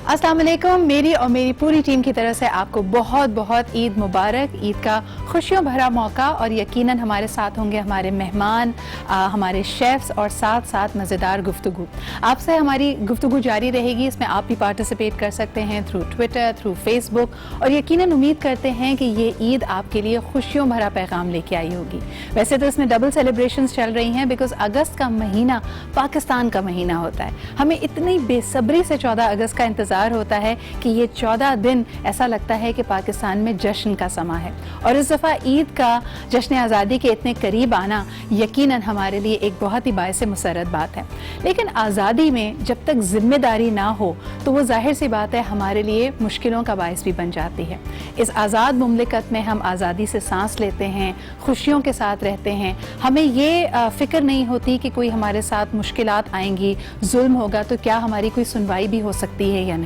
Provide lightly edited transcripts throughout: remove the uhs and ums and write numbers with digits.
अस्सलाम वालेकुम। मेरी और मेरी पूरी टीम की तरफ से आपको बहुत बहुत ईद मुबारक। ईद का खुशियों भरा मौका और यकीनन हमारे साथ होंगे हमारे मेहमान, हमारे शेफ्स और साथ साथ मज़ेदार गुफ्तगू। आपसे हमारी गुफ्तगू जारी रहेगी, इसमें आप भी पार्टिसिपेट कर सकते हैं थ्रू ट्विटर, थ्रू फेसबुक, और यकीनन उम्मीद करते हैं कि ये ईद आपके लिए खुशियों भरा पैगाम लेके आई होगी। वैसे तो इसमें डबल सेलिब्रेशंस चल रही हैं बिकॉज अगस्त का महीना पाकिस्तान का महीना होता है। हमें इतनी बेसब्री से 14 अगस्त का इंतज़ार होता है कि ये 14 दिन ऐसा लगता है कि पाकिस्तान में जश्न का समा है। और इस दफ़ा ईद का जश्न आज़ादी के इतने करीब आना यकीनन हमारे लिए एक बहुत ही बायसे मुसर्रत बात है। लेकिन आज़ादी में जब तक जिम्मेदारी ना हो तो वो जाहिर सी बात है हमारे लिए मुश्किलों का बायस भी बन जाती है। इस आज़ाद मुमलिकत में हम आज़ादी से सांस लेते हैं, खुशियों के साथ रहते हैं, हमें ये फ़िक्र नहीं होती कि कोई हमारे साथ मुश्किलात आएंगी, जुल्म होगा तो क्या हमारी कोई सुनवाई भी हो सकती है या नहीं।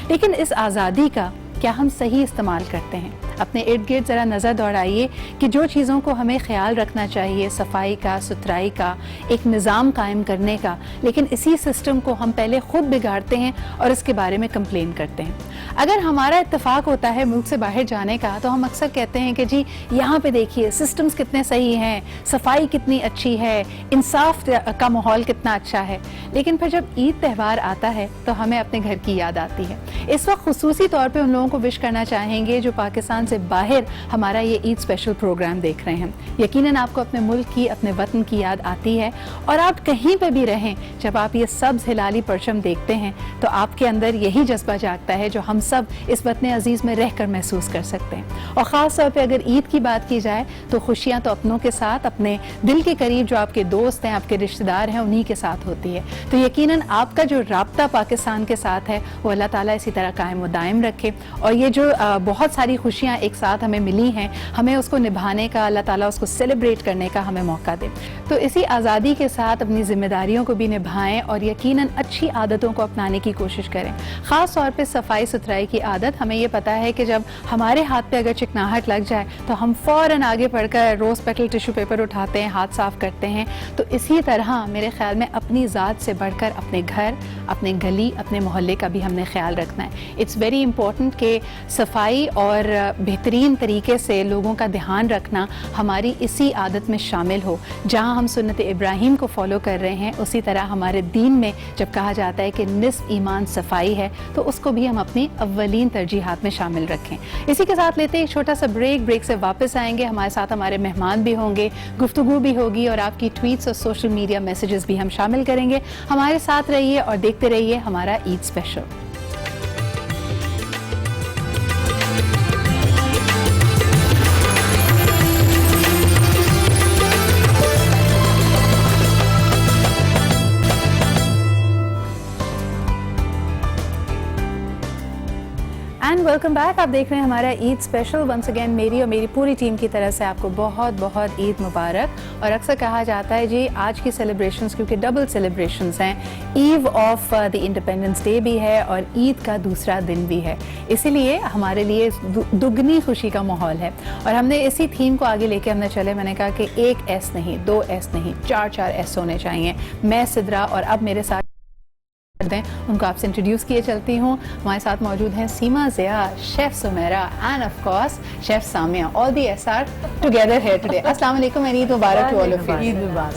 लेकिन इस आज़ादी का क्या हम सही इस्तेमाल करते हैं? अपने इर्द गिर्द ज़रा नज़र दौड़ाइए कि जो चीज़ों को हमें ख्याल रखना चाहिए, सफाई का, सुथराई का, एक निज़ाम कायम करने का, लेकिन इसी सिस्टम को हम पहले ख़ुद बिगाड़ते हैं और इसके बारे में कंप्लेन करते हैं। अगर हमारा इत्तेफाक होता है मुल्क से बाहर जाने का तो हम अक्सर कहते हैं कि जी यहाँ पे देखिए सिस्टम्स कितने सही हैं, सफाई कितनी अच्छी है, इंसाफ का माहौल कितना अच्छा है। लेकिन फिर जब ईद त्यौहार आता है तो हमें अपने घर की याद आती है। इस वक्त खुसूसी तौर पे उन लोगों को विश करना चाहेंगे जो पाकिस्तान से बाहर हमारा ये ईद स्पेशल प्रोग्राम देख रहे हैं। यकीनन आपको अपने मुल्क की, अपने वतन की याद आती है और आप कहीं पे भी रहें, जब आप ये सब्ज़ हिलाली परचम देखते हैं तो आपके अंदर यही जज्बा जागता है जो हम सब इस वतन अजीज़ में रहकर महसूस कर सकते हैं। और ख़ास तौर पर अगर ईद की बात की जाए तो खुशियाँ तो अपनों के साथ, अपने दिल के करीब जो आपके दोस्त हैं, आपके रिश्तेदार हैं, उन्हीं के साथ होती है। तो यकीनन आपका जो राब्ता पाकिस्तान के साथ है वो अल्लाह ताला इसी तरह कायम व दायम रखे। और ये जो बहुत सारी खुशियाँ एक साथ हमें मिली हैं, हमें उसको निभाने का, अल्लाह ताला उसको सेलिब्रेट करने का हमें मौका दे। तो इसी आज़ादी के साथ अपनी जिम्मेदारियों को भी निभाएं और यकीनन अच्छी आदतों को अपनाने की कोशिश करें। ख़ास तौर पे सफाई सुथराई की आदत। हमें ये पता है कि जब हमारे हाथ पे अगर चिकनाहट लग जाए तो हम फ़ौरन आगे बढ़कर रोज़ पेटल टिश्यू पेपर उठाते हैं, हाथ साफ़ करते हैं। तो इसी तरह मेरे ख्याल में अपनी ज़ात से बढ़कर अपने घर, अपने गली, अपने मोहल्ले का भी हमने ख्याल रखना है। इट्स वेरी इंपॉर्टेंट कि सफाई और बेहतरीन तरीके से लोगों का ध्यान रखना हमारी इसी आदत में शामिल हो। जहाँ हम सुन्नत इब्राहीम को फॉलो कर रहे हैं उसी तरह हमारे दीन में जब कहा जाता है कि निस्फ ईमान सफाई है तो उसको भी हम अपनी अव्वलीन तरजीहात में शामिल रखें। इसी के साथ लेते हैं एक छोटा सा ब्रेक से वापस आएंगे। हमारे साथ हमारे मेहमान भी होंगे, गुफ्तगू भी होगी और आपकी ट्वीट्स और सोशल मीडिया मैसेजेस भी हम शामिल करेंगे। हमारे साथ रहिए और देखते रहिए हमारा Eid special. And welcome back. आप देख रहे हैं हमारा ईद स्पेशल। वंस अगेन मेरी और मेरी पूरी टीम की तरफ से आपको बहुत बहुत ईद मुबारक। और अक्सर कहा जाता है जी आज की सेलिब्रेशंस क्योंकि डबल सेलिब्रेशंस हैं, eve of the independence day भी है और ईद का दूसरा दिन भी है, इसीलिए हमारे लिए दुगनी खुशी का माहौल है। और हमने इसी थीम को आगे लेके हमने चले, मैंने कहा कि एक एस नहीं, दो एस नहीं, चार एस होने चाहिए। मैं सिद्रा और अब मेरे साथ उनको आपसे इंट्रोड्यूस किए चलती हूँ। हमारे साथ मौजूद हैं Seema Zia, chef Sumera and of course chef Samia. All these are together here today. अस्सलाम वालेकुम एंड ईद मुबारक to all of you.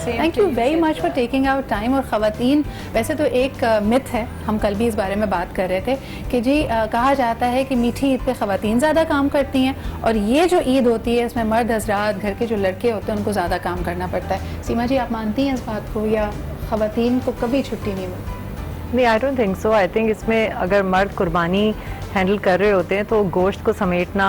Thank you very much for taking out time. और ख़वातीन, वैसे तो एक मिथ है, हम कल भी इस बारे में बात कर रहे थे कि जी कहा जाता है कि मीठी ईद पे ख़वातीन ज़्यादा काम करती हैं और ये जो ईद होती है इसमें मर्द हज़रात, घर के जो लड़के होते हैं उनको ज़्यादा काम करना पड़ता है। सीमा जी, आप मानती हैं इस बात को या ख़वातीन को कभी छुट्टी नहीं मिलती? नहीं, I don't think so. I think इसमें अगर मर्द कुर्बानी हैंडल कर रहे होते हैं तो गोश्त को समेटना,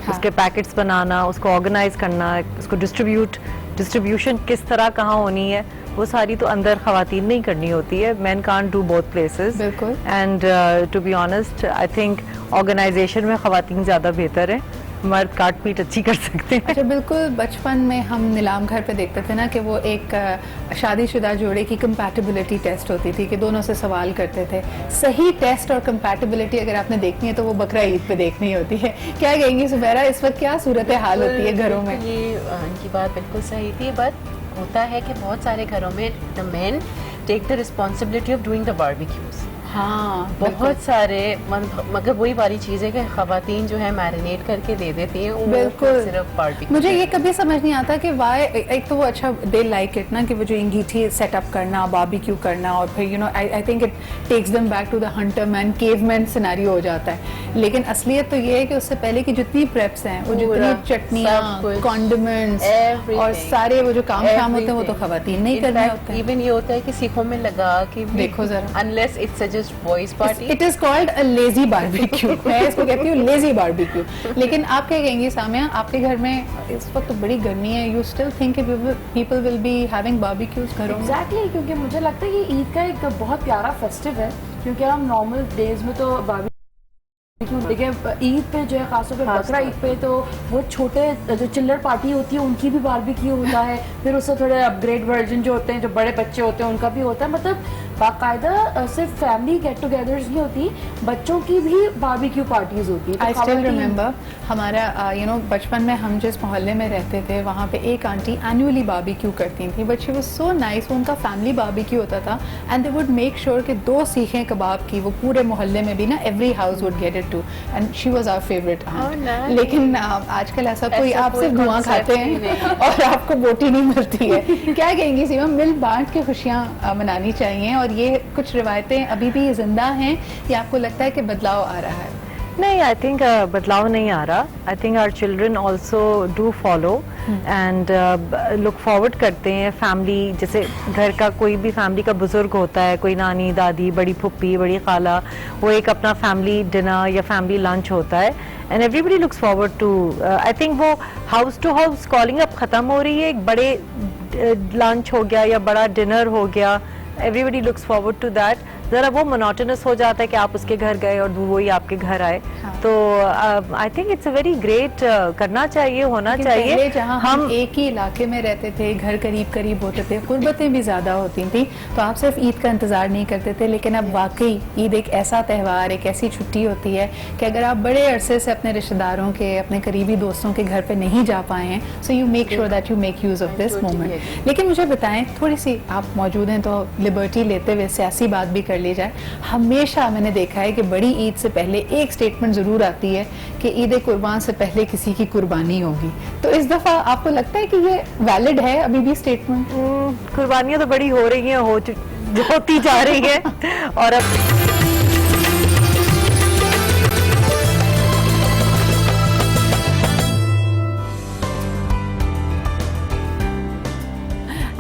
उसके पैकेट्स बनाना, उसको ऑर्गेनाइज करना, उसको डिस्ट्रीब्यूशन किस तरह कहाँ होनी है, वो सारी तो अंदर ख़वातीन नहीं करनी होती है। Man can't do both places. बिल्कुल। And to be honest I think organization में ख़वातीन ज़्यादा बेहतर है, मर्द काट पीट अच्छी कर सकते हैं। अच्छा, बिल्कुल। बचपन में हम नीलाम घर पे देखते थे ना कि वो एक शादीशुदा जोड़े की कंपैटिबिलिटी टेस्ट होती थी कि दोनों से सवाल करते थे। सही टेस्ट और कंपैटिबिलिटी अगर आपने देखनी है तो वो बकरा ईद पे देखनी होती है। क्या कहेंगी सुमेरा, इस वक्त क्या सूरत हाल होती है घरों में? ये इनकी बात बिल्कुल सही थी, बट होता है कि बहुत सारे घरों में the men take the responsibility of doing the barbecues हाँ, बहुत सारे मगर वही वाली चीज़ है कि ख़वातीन जो है मैरिनेट करके दे देती हैं, बिल्कुल। सिर्फ पार्टी मुझे ये कभी समझ नहीं आता कि वाई, एक तो वो अच्छा दे लाइक इट ना, कि वो जो अंगीठी सेटअप करना, बारबेक्यू करना, और फिर I think it takes them back to the hunter man caveman scenario हो जाता है। लेकिन असलियत तो ये है कि उससे पहले की जितनी प्रेप्स हैं, वो जितनी चटनियाँ, कॉन्डिमेंट्स और सारे वो जो काम शाम होते हैं, वो तो खवातीन नहीं करने होते हैं। इवन ये होता है कि सीखों में लगा कि देखो जरा, unless it's just boys party, it is called a lazy barbecue. मैं इसको कहती हूँ लेजी बारबेक्यू। लेकिन आप क्या कहेंगी सामिया, आपके घर में इस वक्त बड़ी गर्मी है, you still think people will be having barbecues घरों में? एग्जैक्टली, क्योंकि मुझे लगता है कि ईद का एक बहुत प्यारा फेस्टिव है, क्योंकि हम नॉर्मल डेज में तो देखिए ईद पे जो है खासतौर पे बकरा ईद पे तो वो छोटे जो चिल्लर पार्टी होती है उनकी भी बारबेक्यू होता है, फिर उससे थोड़े अपग्रेड वर्जन जो होते हैं, जो बड़े बच्चे होते हैं उनका भी होता है। मतलब बाकायदा सिर्फ फैमिली गेट टुगेदर्स नहीं होती, बच्चों की भी बारबेक्यू पार्टीज होती है। आई स्टिल रिमेंबर हमारा बचपन में हम जिस मोहल्ले में रहते थे वहाँ पे एक आंटी एनुअली बारबेक्यू करती थी, but she was so nice. वो उनका फैमिली बारबेक्यू होता था and they would make sure कि 2 सीखें कबाब की वो पूरे मोहल्ले में भी ना, every house would get it too, and she was our favourite aunt. लेकिन आजकल ऐसा कोई, आप सिर्फ धुआं खाते हैं और आपको बोटी नहीं मिलती है। क्या कहेंगी सीमा, मिल बांट के खुशियाँ मनानी चाहिए, और ये कुछ रिवायतें अभी भी जिंदा हैं या आपको लगता है कि बदलाव आ रहा है? नहीं, आई थिंक बदलाव नहीं आ रहा। I think our children also do follow and look forward करते हैं। फैमिली, जैसे घर का कोई भी फैमिली का बुजुर्ग होता है, कोई नानी, दादी, बड़ी फुप्पी, बड़ी खाला, वो एक अपना फैमिली डिनर या फैमिली लंच होता है and everybody looks forward to. I think वो हाउस टू हाउस कॉलिंग अब ख़त्म हो रही है, एक बड़े लंच हो गया या बड़ा डिनर हो गया, everybody looks forward to that. ज़रा वो मोनोटोनस हो जाता है कि आप उसके घर गए और वही आपके घर आए। हाँ। तो I think it's a very great, करना चाहिए, होना चाहिए। पहले जहाँ हम एक ही इलाके में रहते थे, घर करीब करीब होते थे, कुर्बतें भी ज़्यादा होती थी, तो आप सिर्फ ईद का इंतज़ार नहीं करते थे। लेकिन अब वाकई ईद एक ऐसा त्यौहार, एक ऐसी छुट्टी होती है कि अगर आप बड़े अरसे से अपने रिश्तेदारों के, अपने करीबी दोस्तों के घर पे नहीं जा पाए हैं, so you make sure that you make use of this moment. लेकिन मुझे बताएं, थोड़ी सी आप मौजूद हैं तो लिबर्टी लेते हुए सियासी बात भी कर ली जाए। हमेशा मैंने देखा है कि बड़ी ईद से पहले एक स्टेटमेंट ज़रूर आती है कि ईद कुर्बान से पहले किसी की कुर्बानी होगी। तो इस दफ़ा आपको लगता है कि ये वैलिड है अभी भी स्टेटमेंट? कुर्बानियां तो बड़ी हो रही हैं, होती जा रही हैं और अब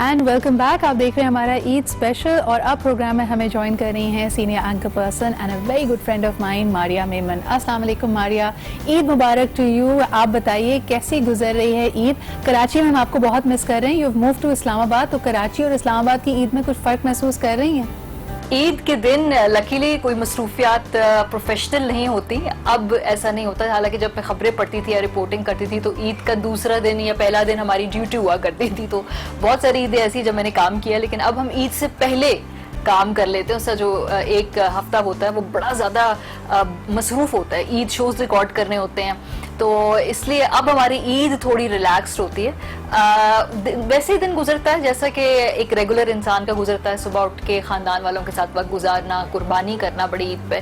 एंड वेलकम बैक। आप देख रहे हैं हमारा ईद स्पेशल, और अब प्रोग्राम में हमें ज्वाइन कर रही हैं senior anchor person and a very good friend of mind, Maria Memon. अस्सलाम वालेकुम मारिया, ईद मुबारक टू यू। आप बताइए कैसी गुजर रही है ईद? कराची में हम आपको बहुत मिस कर रहे हैं, you have moved to Islamabad, तो कराची और इस्लामाबाद की ईद में कुछ फ़र्क महसूस कर रही हैं? ईद के दिन लकीली कोई मसरूफियात प्रोफेशनल नहीं होती, अब ऐसा नहीं होता। हालांकि जब मैं खबरें पढ़ती थी या रिपोर्टिंग करती थी तो ईद का दूसरा दिन या पहला दिन हमारी ड्यूटी हुआ करती थी, तो बहुत सारी ईदें ऐसी जब मैंने काम किया। लेकिन अब हम ईद से पहले काम कर लेते हैं, उसका जो एक हफ्ता होता है वो बड़ा ज़्यादा मसरूफ़ होता है, ईद शोज़ रिकॉर्ड करने होते हैं, तो इसलिए अब हमारी ईद थोड़ी रिलैक्स्ड होती है। वैसे ही दिन गुजरता है जैसा कि एक रेगुलर इंसान का गुजरता है, सुबह उठ के ख़ानदान वालों के साथ वक्त गुजारना, कुर्बानी करना बड़ी ईद पे।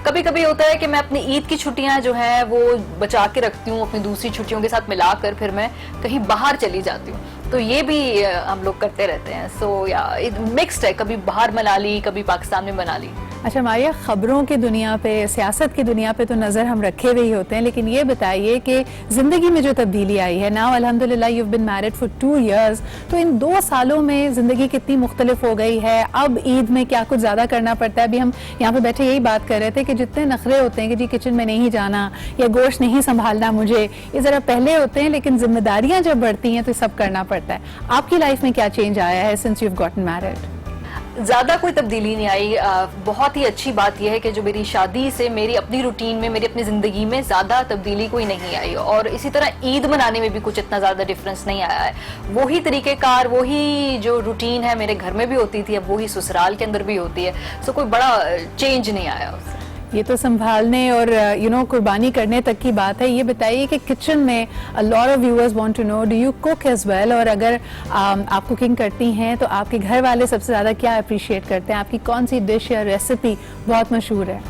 कभी कभी होता है कि मैं अपनी ईद की छुट्टियां जो हैं वो बचा के रखती हूँ, अपनी दूसरी छुट्टियों के साथ मिलाकर फिर मैं कहीं बाहर चली जाती हूँ, तो ये भी हम लोग करते रहते हैं। सो या मिक्स्ड है, कभी बाहर मना ली, कभी पाकिस्तान में मना ली। अच्छा मारिया, खबरों की दुनिया पे, सियासत की दुनिया पे तो नज़र हम रखे हुए ही होते हैं, लेकिन ये बताइए कि ज़िंदगी में जो तब्दीली आई है, नाउ अल्हम्दुलिल्लाह you have been married for 2 years, तो इन 2 सालों में ज़िंदगी कितनी मुख्तलिफ हो गई है? अब ईद में क्या कुछ ज़्यादा करना पड़ता है? अभी हम यहाँ पे बैठे यही बात कर रहे थे कि जितने नखरे होते हैं कि जी किचन में नहीं जाना या गोश्त नहीं संभालना मुझे, ये ज़रा पहले होते हैं, लेकिन जिम्मेदारियाँ जब बढ़ती हैं तो सब करना पड़ता है। आपकी लाइफ में क्या चेंज आया है since you have gotten married? ज़्यादा कोई तब्दीली नहीं आई। बहुत ही अच्छी बात यह है कि जो मेरी शादी से मेरी अपनी रूटीन में, मेरी अपनी ज़िंदगी में ज़्यादा तब्दीली कोई नहीं आई, और इसी तरह ईद मनाने में भी कुछ इतना ज़्यादा डिफरेंस नहीं आया है। वही तरीक़ेकार, वही जो रूटीन है मेरे घर में भी होती थी, अब वही ससुराल के अंदर भी होती है, सो कोई बड़ा चेंज नहीं आया उससे। ये तो संभालने और कुर्बानी करने तक की बात है। ये बताइए कि किचन में a lot of viewers want to know, do you cook as well? और अगर आप कुकिंग करती हैं तो आपके घर वाले सबसे ज़्यादा क्या अप्रिशिएट करते हैं? आपकी कौन सी डिश या रेसिपी बहुत मशहूर है?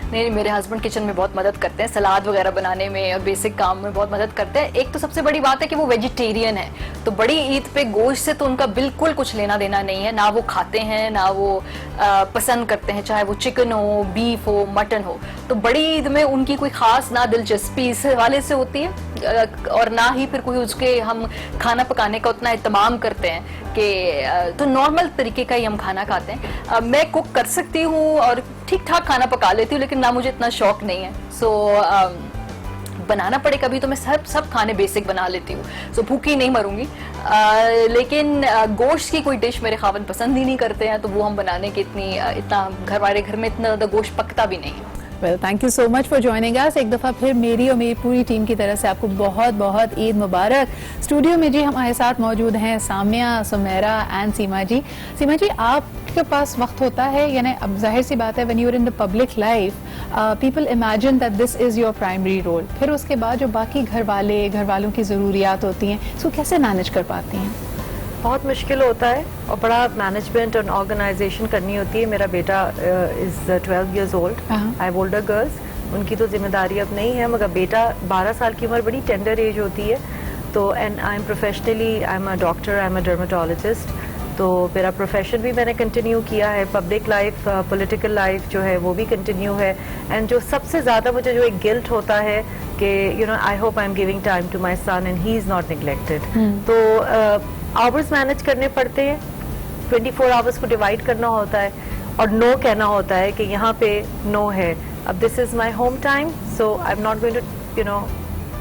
नहीं, मेरे हस्बैंड किचन में बहुत मदद करते हैं, सलाद वगैरह बनाने में और बेसिक काम में बहुत मदद करते हैं। एक तो सबसे बड़ी बात है कि वो वेजिटेरियन है, तो बड़ी ईद पे गोश्त से तो उनका बिल्कुल कुछ लेना देना नहीं है, ना वो खाते हैं ना वो पसंद करते हैं, चाहे वो चिकन हो, बीफ हो, मटन हो। तो बड़ी ईद में उनकी कोई खास ना दिलचस्पी इस हवाले से होती है और ना ही फिर कोई उसके हम खाना पकाने का उतना एहतमाम करते हैं कि तो नॉर्मल तरीके का ही हम खाना खाते हैं। मैं कुक कर सकती हूँ और ठीक ठाक खाना पका लेती हूँ, लेकिन ना मुझे इतना शौक नहीं है। सो बनाना पड़े कभी तो मैं सब खाने बेसिक बना लेती हूँ, सो भूखी नहीं मरूंगी। लेकिन गोश्त की कोई डिश मेरे खावन पसंद ही नहीं करते हैं, तो वो हम बनाने के इतना घर में इतना ज़्यादा गोश्त पकता भी नहीं है। Well, thank you so much for joining us. एक दफ़ा फिर मेरी और मेरी पूरी टीम की तरफ से आपको बहुत बहुत ईद मुबारक। स्टूडियो में जी हमारे साथ मौजूद हैं सामिया, सुमेरा एंड सीमा जी। सीमा जी, आपके पास वक्त होता है, यानी अब जाहिर सी बात है, when you are in the public life people imagine that this is your primary role. फिर उसके बाद जो बाकी घर वालों की ज़रूरियात होती हैं, इसको कैसे मैनेज कर पाती हैं? बहुत मुश्किल होता है और बड़ा मैनेजमेंट और ऑर्गेनाइजेशन करनी होती है। मेरा बेटा is 12 years old, I have older girls, उनकी तो जिम्मेदारी अब नहीं है, मगर बेटा 12 साल की उम्र बड़ी टेंडर एज होती है। तो and I M professionally, I am a doctor, I am a dermatologist, तो मेरा प्रोफेशन भी मैंने कंटिन्यू किया है। पब्लिक लाइफ, पॉलिटिकल लाइफ जो है वो भी कंटिन्यू है। एंड जो सबसे ज़्यादा मुझे जो एक गिल्ट होता है कि I hope I am giving time to my son and he is not neglected. तो आवर्स मैनेज करने पड़ते हैं, 24 आवर्स को डिवाइड करना होता है और नो कहना होता है कि यहाँ पे नो है। अब this is my home time, so I am not going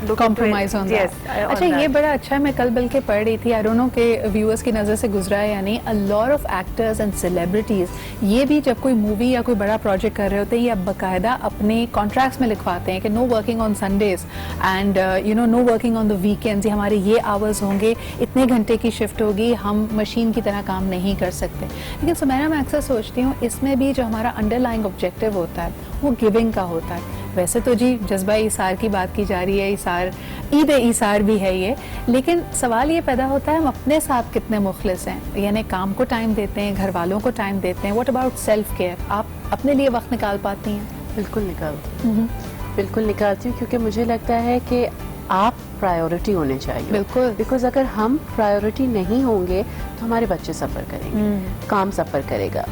to compromise on that. अच्छा, ये बड़ा अच्छा है। मैं कल बल्कि पढ़ रही थी, आई डोंट नो कि व्यूअर्स की नज़र से गुजरा है या नहीं, a lot of actors and celebrities ये भी जब कोई मूवी या कोई बड़ा प्रोजेक्ट कर रहे होते हैं, ये बाकायदा अपने कॉन्ट्रैक्ट्स में लिखवाते हैं कि no working on Sundays and no working on the weekends. हमारे ये आवर्स होंगे, इतने घंटे की शिफ्ट होगी, हम मशीन की तरह काम नहीं कर सकते। लेकिन सुमेरा, मैं अक्सर सोचती हूँ इसमें भी जो हमारा अंडरलाइंग ऑब्जेक्टिव होता है वो गिविंग का होता है। वैसे तो जी जज्बा ईसार की बात की जा रही है, ईसार, ईद ईसार भी है ये, लेकिन सवाल ये पैदा होता है हम अपने साथ कितने मुखलिस हैं, यानी काम को टाइम देते हैं, घर वालों को टाइम देते हैं। What about self care? आप अपने लिए वक्त निकाल पाती हैं? बिल्कुल निकालती हूँ, बिल्कुल निकालती हूँ, क्योंकि मुझे लगता है कि आप प्रायोरिटी होने चाहिए। बिल्कुल, बिकॉज अगर हम प्रायोरिटी नहीं होंगे तो हमारे बच्चे सफ़र करेंगे, काम सफ़र करेगा,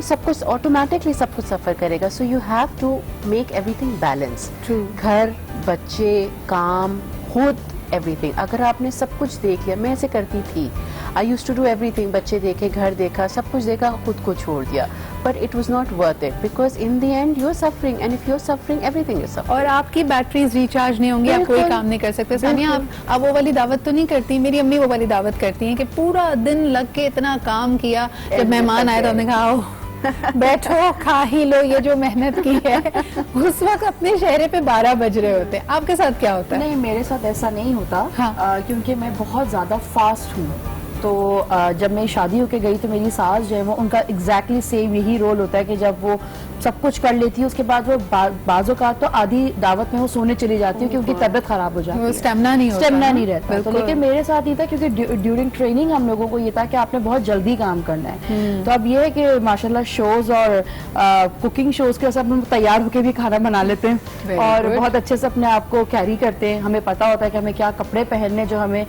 सब कुछ ऑटोमेटिकली सब कुछ सफ़र करेगा। So you have to make everything balance, घर, बच्चे, काम, खुद, एवरीथिंग। अगर आपने सब कुछ देख लिया, मैं ऐसे करती थी, I used to do everything, बच्चे देखे, घर देखा, सब कुछ देखा, खुद को छोड़ दिया, but it was not worth it, because in the end you are suffering and if you are suffering everything is suffering. और आपकी बैटरीज रिचार्ज नहीं होंगी, आप कोई काम नहीं कर सकते। सानिया, आप वो वाली दावत तो नहीं करती? मेरी अम्मी वो वाली दावत करती हैं कि पूरा दिन लग के इतना काम किया, जब मेहमान आए तो हमने कहा आओ बैठो खा ही लो, ये जो मेहनत की है। उस वक्त अपने चेहरे पे 12 बज रहे होते हैं। आपके साथ क्या होता है? नहीं, मेरे साथ ऐसा नहीं होता। हाँ। क्योंकि मैं बहुत ज़्यादा फास्ट हूँ। तो जब मैं शादी होके गई तो मेरी सास जो है वो, उनका एग्जैक्टली सेम यही रोल होता है कि जब वो सब कुछ कर लेती है उसके बाद वो बाजों का तो आधी दावत में वो सोने चली जाती है क्योंकि तबीयत खराब हो जाती है, स्टेमिना नहीं रहता। तो लेकिन मेरे साथ ये था क्योंकि ड्यूरिंग ट्रेनिंग हम लोगों को ये था कि आपने बहुत जल्दी काम करना है। तो अब ये है कि माशाल्लाह शोज और कुकिंग शोज के सब हम तैयार होकर भी खाना बना लेते हैं और बहुत अच्छे से अपने आप को कैरी करते हैं। हमें पता होता है कि हमें क्या कपड़े पहनने जो हमें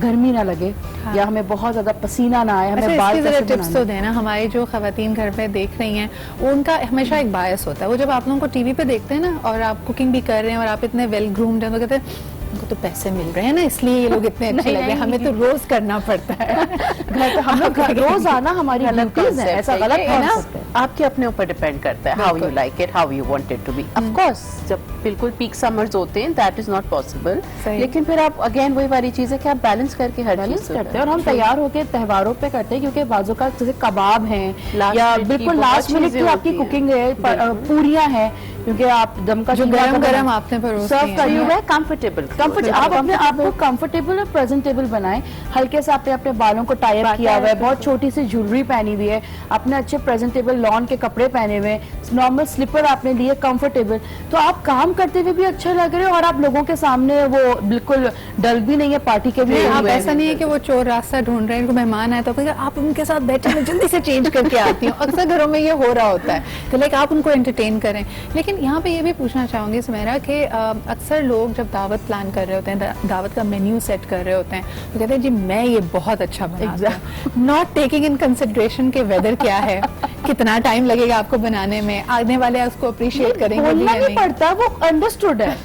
गर्मी ना लगे या हमें बहुत ज्यादा पसीना ना आए। हमें बाल कैसे टिप्स तो देना, हमारी जो खवातीन घर पे देख रही हैं उनका हमेशा एक बायस होता है। वो जब आप लोगों को टीवी पे देखते हैं ना और आप कुकिंग भी कर रहे हैं और आप इतने वेल ग्रूम्ड हैं तो कहते हैं उनको तो पैसे मिल रहे हैं ना इसलिए ये लोग इतने अच्छे लग रहे हैं, हमें तो रोज करना पड़ता है। घर पे हम लोग रोज आना हमारी ड्यूटीज है, ऐसा गलत है ना। आपके अपने ऊपर डिपेंड करता है how you like it, how you want it to be. Of course जब बिल्कुल पीक समर्स होते हैं दैट इज नॉट पॉसिबल, लेकिन फिर आप अगेन वही वाली चीज है कि आप बैलेंस करके हर चीज करते हैं। और हम तैयार होकर त्योहारों पे करते हैं क्योंकि बाजू का जैसे कबाब हैं या बिल्कुल लास्ट मिनट की आपकी कुकिंग है, पूरियां हैं, क्योंकि आप दम का जो शीरा गरम का गरम आपने परोस सर्व दिए कर हैं। यू है कंफर्टेबल कंफर्ट आप अपने आप को कंफर्टेबल और प्रेजेंटेबल बनाएं। हल्के से आपने अपने बालों को टाई अप किया हुआ है, बहुत छोटी सी ज्वेलरी पहनी हुई है, अपने अच्छे प्रेजेंटेबल लॉन के कपड़े पहने हुए हैं, नॉर्मल स्लीपर आपने लिए कंफर्टेबल, तो आप काम करते हुए भी अच्छे लग रहे हो और आप लोगों के सामने वो बिल्कुल डल भी नहीं है, पार्टी के भी आप हुए हैं। ऐसा नहीं है कि वो चोर रास्ता ढूंढ रहे हैं, उनको मेहमान आए तो आप उनके साथ बैठे मैं जल्दी से चेंज करके आती हूँ। अक्सर घरों में ये हो रहा होता है कि लाइक आप उनको एंटरटेन करें। लेकिन यहाँ पे ये भी पूछना चाहूंगी सुमेरा कि अक्सर लोग जब दावत प्लान कर रहे होते हैं, दावत का मेन्यू सेट कर रहे होते हैं, तो कहते हैं जी मैं ये बहुत अच्छा बनाता हूं, नॉट टेकिंग इन कंसिडरेशन के वेदर क्या है, कितना टाइम लगेगा आपको बनाने में, आने वाले उसको अप्रिशिएट करेंगे भी बोलना या नहीं नहीं। पड़ता, वो अंडरस्टूड है।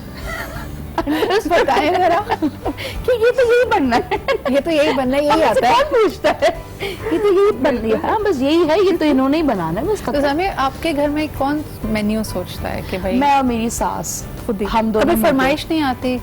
बताएं जरा कि ये तो यही बनना है, ये तो यही बनना है, यही हमसे आता है। कौन पूछता है, ये तो यही बन रही है, बस यही है, ये तो इन्होंने ही बनाना है बस तो खत्म। समय आपके घर में कौन मेन्यू सोचता है कि भाई मैं और मेरी सास खुद ही, हम दोनों कभी फरमाइश नहीं आती,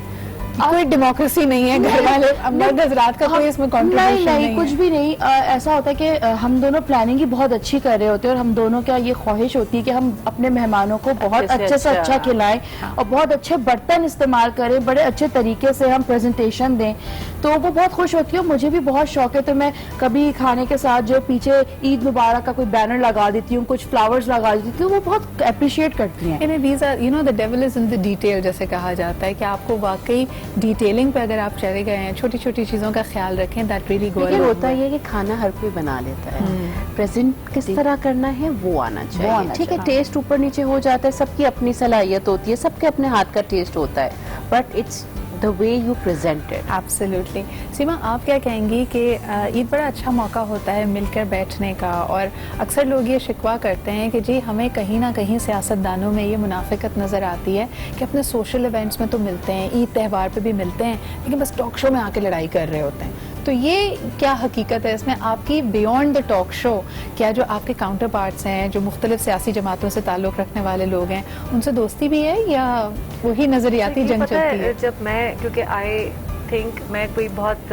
कोई डेमोक्रेसी नहीं है घर वाले मर्द हजरात का कोई इसमें कंट्रीब्यूशन नहीं, कुछ भी नहीं। ऐसा होता है कि हम दोनों प्लानिंग ही बहुत अच्छी कर रहे होते हैं और हम दोनों क्या ये ख्वाहिश होती है कि हम अपने मेहमानों को बहुत अच्छे से अच्छा खिलाएं और बहुत अच्छे बर्तन इस्तेमाल करें, बड़े अच्छे तरीके से हम प्रेजेंटेशन दें, तो वो बहुत खुश होती है। मुझे भी बहुत शौक है, तो मैं कभी खाने के साथ जो पीछे ईद मुबारक का कोई बैनर लगा देती हूँ, कुछ फ्लावर्स लगा देती हूँ, वो बहुत अप्रिशिएट करती हैं। these are, you know, the devil is in the detail जैसे कहा जाता है कि आपको वाकई डिटेलिंग पे अगर आप चले गए हैं, छोटी छोटी चीजों का ख्याल रखें, that really go a लेकिन long होता way. ये कि खाना हर कोई बना लेता है, प्रेजेंट किस तरह करना है वो आना चाहिए। ठीक है, टेस्ट ऊपर नीचे हो जाता है, सबकी अपनी सलाहियत होती है, सबके अपने हाथ का टेस्ट होता है, but it's the way you present it. Absolutely. Seema, आप क्या कहेंगी कि ईद बड़ा अच्छा मौका होता है मिलकर बैठने का, और अक्सर लोग ये शिकवा करते हैं कि जी हमें कहीं ना कहीं सियासतदानों में ये मुनाफिकत नज़र आती है कि अपने सोशल इवेंट्स में तो मिलते हैं, ईद त्यौहार पे भी मिलते हैं, लेकिन बस टॉक शो में आके लड़ाई कर रहे होते हैं। तो ये क्या हकीकत है इसमें आपकी, बियॉन्ड द टॉक शो? क्या जो आपके काउंटर पार्ट्स हैं, जो मुख्तलिफ सियासी जमातों से ताल्लुक़ रखने वाले लोग हैं, उनसे दोस्ती भी है या वही नजरियाती जंग चलती है? जब मैं, क्योंकि आई थिंक मैं कोई बहुत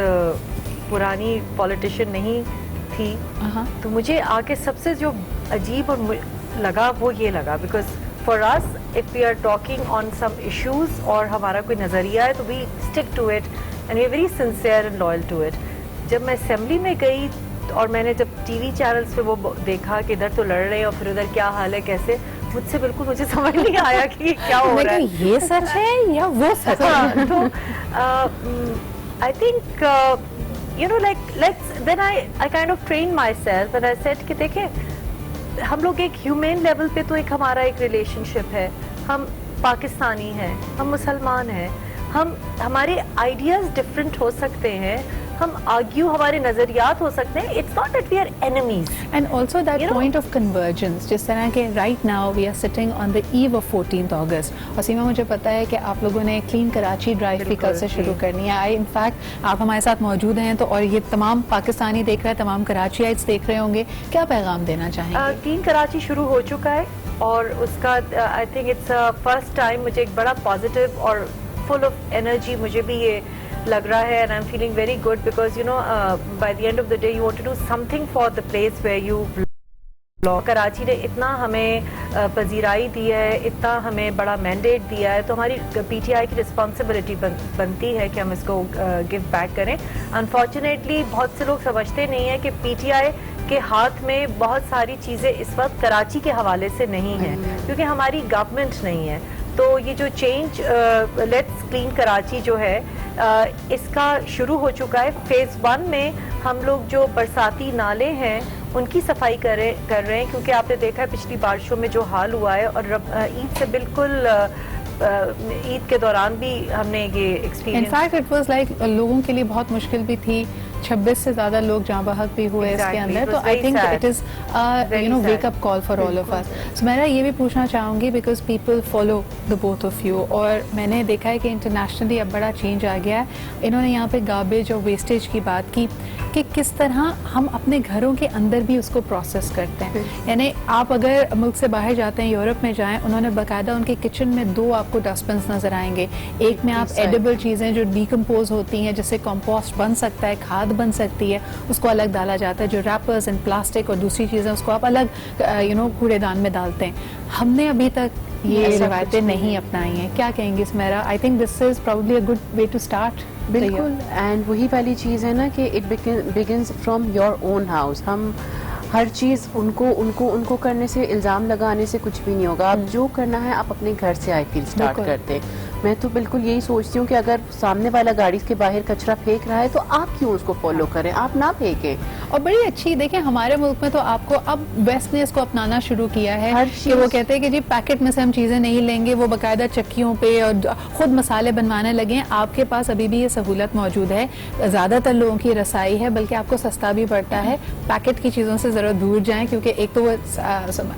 पुरानी पॉलिटिशियन नहीं थी, तो मुझे आके सबसे जो अजीब और लगा वो ये लगा, because for us if we are talking on some issues और हमारा कोई नजरिया है तो we stick to it and we are very sincere and loyal to it. जब मैं असेंबली में गई और मैंने जब टीवी चैनल्स पे वो देखा कि इधर तो लड़ रहे हैं और फिर उधर क्या हाल है, कैसे, मुझसे बिल्कुल मुझे समझ नहीं आया कि क्या हो रहा है, ये सच है या वो सच है? तो I think you know like let's then I kind of train myself and I said कि देखें, हम लोग एक ह्यूमन लेवल पे तो एक हमारा एक रिलेशनशिप है, हम पाकिस्तानी हैं, हम मुसलमान हैं, हमारे आइडियाज डिफरेंट हो सकते हैं, हम आर्ग्यू, हमारे नजरियात हो सकते हैं, it's not that we are enemies. And also that point of convergence, जिस तरह के right now we are sitting on the eve of 14th August, और सीमा मुझे पता है कि आप लोगों ने क्लीन कराची ड्राइव भी कल से शुरू करनी है। आई इनफैक्ट आप हमारे साथ मौजूद हैं, तो और ये तमाम पाकिस्तानी देख रहे हैं, तमाम कराचीइट्स देख रहे होंगे, क्या पैगाम देना चाहेंगे? क्लीन कराची शुरू हो चुका है और उसका I think it's first time मुझे एक बड़ा पॉजिटिव और फुल ऑफ एनर्जी मुझे भी ये लग रहा है, and I am feeling very good because you know by the end of the day you want to do something for the place where you belong. Karachi ने इतना हमें पजीराई दी है, इतना हमें बड़ा मैंडेट दिया है, तो हमारी पीटीआई की रिस्पॉन्सिबिलिटी बनती है कि हम इसको गिव बैक करें। अनफॉर्चुनेटली बहुत से लोग समझते नहीं है कि पीटीआई के हाथ में बहुत सारी चीज़ें इस वक्त कराची के हवाले से नहीं है, क्योंकि हमारी गवर्नमेंट नहीं है। तो ये जो चेंज लेट्स क्लीन कराची जो है इसका शुरू हो चुका है। फेज 1 में हम लोग जो बरसाती नाले हैं उनकी सफाई कर रहे हैं, क्योंकि आपने देखा है पिछली बारिशों में जो हाल हुआ है, और ईद से बिल्कुल ईद के दौरान भी हमने ये experience, in fact it was like लोगों के लिए बहुत मुश्किल भी थी, 26 से ज्यादा लोग जाँ बहक भी हुए इसके अंदर, तो I think it is you know wake up call for all of us. So मैं ये भी पूछना चाहूंगी because people follow the both of you, और मैंने देखा है कि इंटरनेशनली अब बड़ा चेंज आ गया है। इन्होंने यहाँ पे गार्बेज और वेस्टेज की बात की कि किस तरह हम अपने घरों के अंदर भी उसको प्रोसेस करते हैं। यानी आप अगर मुल्क से बाहर जाते हैं, यूरोप में जाएं, उन्होंने बाकायदा उनके किचन में 2 आपको डस्टबिन नजर आएंगे, एक में आप एडिबल चीज़ें जो डिकम्पोज होती हैं, जिससे कंपोस्ट बन सकता है, खाद बन सकती है उसको अलग डाला जाता है, जो रैपर्स एंड प्लास्टिक और दूसरी चीज़ें उसको आप अलग कूड़ेदान में डालते हैं। हमने अभी तक ये रिवायतें नहीं अपनाई हैं। क्या कहेंगे Sumera? I think this is probably a good way to start. बिल्कुल, एंड वही वाली चीज़ है ना कि it begins from your own house. हम हर चीज़ उनको करने से, इल्ज़ाम लगाने से कुछ भी नहीं होगा। आप जो करना है आप अपने घर से आई थिंक स्टार्ट करते हैं। मैं तो बिल्कुल यही सोचती हूँ कि अगर सामने वाला गाड़ी के बाहर कचरा फेंक रहा है तो आप क्यों उसको फॉलो करें, आप ना फेंकें। और बड़ी अच्छी देखें हमारे मुल्क में तो आपको अब वेस्ट ने इसको अपनाना शुरू किया है कि वो कहते हैं कि जी पैकेट में से हम चीज़ें नहीं लेंगे, वो बाकायदा चक्कियों पे और खुद मसाले बनवाने लगे हैं। आपके पास अभी भी ये सहूलत मौजूद है, ज़्यादातर लोगों की रसाई है, बल्कि आपको सस्ता भी पड़ता है। पैकेट की चीज़ों से ज़रा दूर जाएं, क्योंकि एक तो वो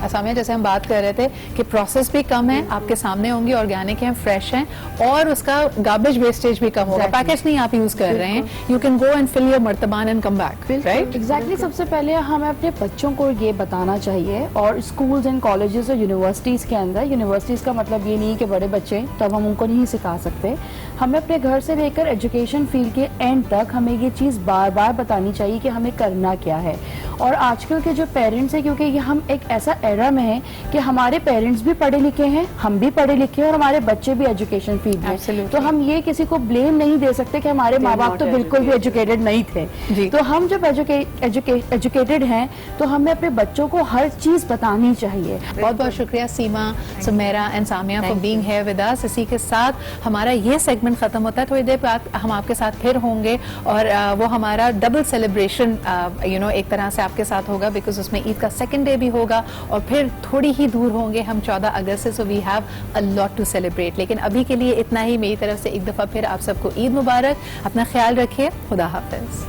सामने जैसे हम बात कर रहे थे कि प्रोसेस भी कम है, आपके सामने होंगी, ऑर्गेनिक हैं, फ्रेश हैं, और उसका गार्बेज वेस्टेज भी कम होगा। पैकेज नहीं आप यूज कर रहे हैं, you can go and fill your मर्तबान and come back, right? Exactly. सबसे पहले हमें अपने बच्चों को ये बताना चाहिए, और स्कूल्स एंड कॉलेजेस और यूनिवर्सिटीज़ के अंदर, यूनिवर्सिटीज़ का मतलब ये नहीं कि बड़े बच्चे तब हम उनको नहीं सिखा सकते, हमें अपने घर से लेकर एजुकेशन फील्ड के एंड तक हमें ये चीज़ बार बार बतानी चाहिए कि हमें करना क्या है। और आजकल के जो पेरेंट्स हैं, क्योंकि ये हम एक ऐसा एरा में हैं कि हमारे पेरेंट्स भी पढ़े लिखे हैं, हम भी पढ़े लिखे हैं, और हमारे बच्चे भी एजुकेशन फील्ड में, तो हम ये किसी को ब्लेम नहीं दे सकते कि हमारे माँ बाप तो बिल्कुल भी एजुकेटेड नहीं थे। तो हम जब एजुकेटेड हैं तो हमें अपने बच्चों को हर चीज़ बतानी चाहिए। बहुत बहुत शुक्रिया Seema, Sumera and Samia for being here with us. इसी के साथ हमारा ये सेगमेंट खत्म होता है। थोड़ी देर बाद हम आपके साथ फिर होंगे, और वो हमारा डबल सेलिब्रेशन एक तरह से आपके साथ होगा, बिकॉज उसमें ईद का सेकंड डे भी होगा, और फिर थोड़ी ही दूर होंगे हम 14 अगस्त से, so we have a lot to celebrate. लेकिन अभी के लिए इतना ही। मेरी तरफ से एक दफ़ा फिर आप सबको ईद मुबारक, अपना ख्याल रखिए, खुदा हाफिज।